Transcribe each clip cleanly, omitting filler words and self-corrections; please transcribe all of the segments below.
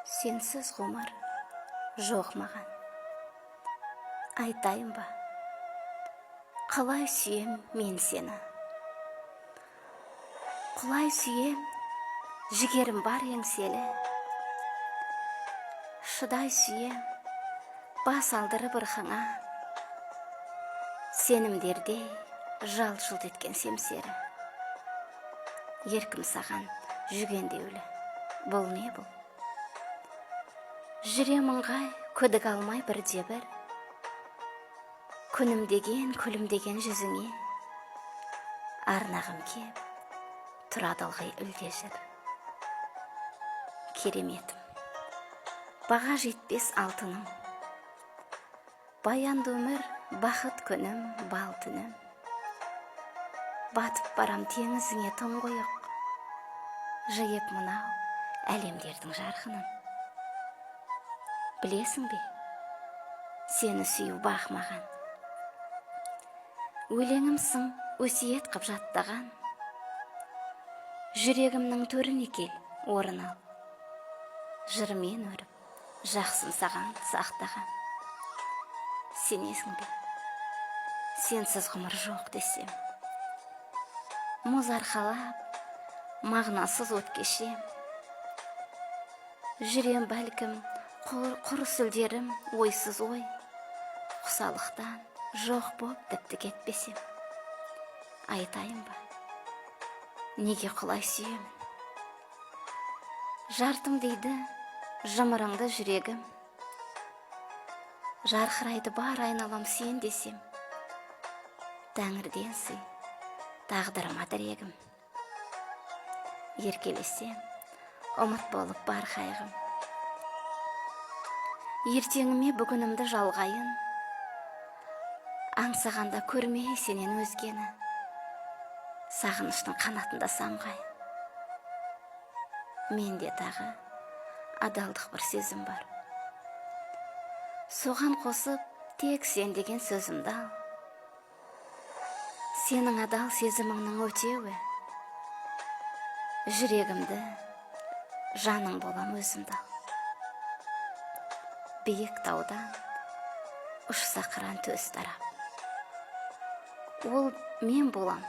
Сенсіз ғұмыр жоқ маған. Айтайын ба, қалай сүйем мен сені. Құлай сүйем, жігерім бар еңселі. Шыдай сүйем, бас алдырып ырқыңа. Сенімдерде жалт-жұлт еткен семсері. Еркім саған жүгендеулі, бұл не бұл? Жүрем ыңғай, көдік алмай бірде-бір. Күнімдеген, күлімдеген жүзіңе арнағым кеп, тұрады ылғи үлде жыр. Кереметім, баға жетпес алтыным, баянды өмір, бақыт күнім, бал түнім. Батып барам теңізіңе тұңғиық, жиып мынау әлемдердің жарқынын. Білесің бе, сені сүйу бақ маған. Өлеңімсің өсиет қып жаттаған. Жүрегімнің төріне кел, орын ал. Жырмен өріп, жақсым саған сақтаған. Сенесің бе, сенсіз ғұмыр жоқ десем. Мұз арқалап, мағынасыз от кешем. Жүрем бәлкім, құр сүлдерім, ойсыз ой. Құсалықтан жоқ боп тіпті кетпесем. Айтайын ба, неге құлай сүйемін. Жартым дейді жымырыңды жүрегім. Жарқырайды бар айналам сен десем. Тәңірден сый, тағдырыма тірегім. Еркелесем, ұмыт болып бар қайғым. Ертеңіме бүгінімді жалғайын. Аңсағанда көрмей сенен өзгені. Сағыныштың қанатында самғай. Менде тағы адалдық бір сезім бар. Соған қосып тек сен деген сөзімді ал. Сенің адал сезіміңнің өтеуі. Жүрегімді, жаның болам өзімді ал. Биік таудан ұшса қыран төс тарап. Ол мен болам,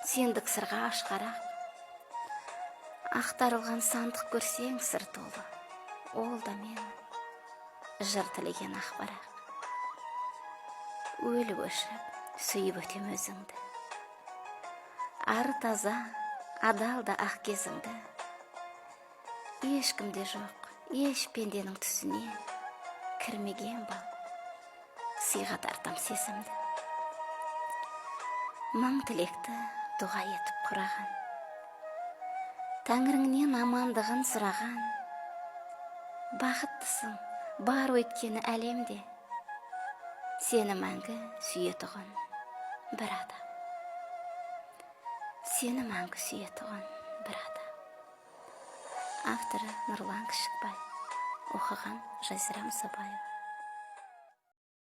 сендік сырға ашқарақ. Ақтарылған сандық көрсең сыр толы. Ол да мен, жыр тілеген ақпарақ. Өлі өшіп, сүйіп өтем өзіңді. Ары таза, адал да ақ кезіңді. Ешкімде жоқ, еш пенденің түсіне кірмеген бал, сыйға тартам сезімді. Мың тілекті дұға етіп құраған. Тәңіріңнен амандығын сұраған. Бақыттысың, бар өйткені әлемде. Сені мәңгі сүйетұғын бір адам. Сені мәңгі сүйетұғын бір адам. Авторы Нұрлан Кішікбай. Оқыған Жазира Мұсабаева.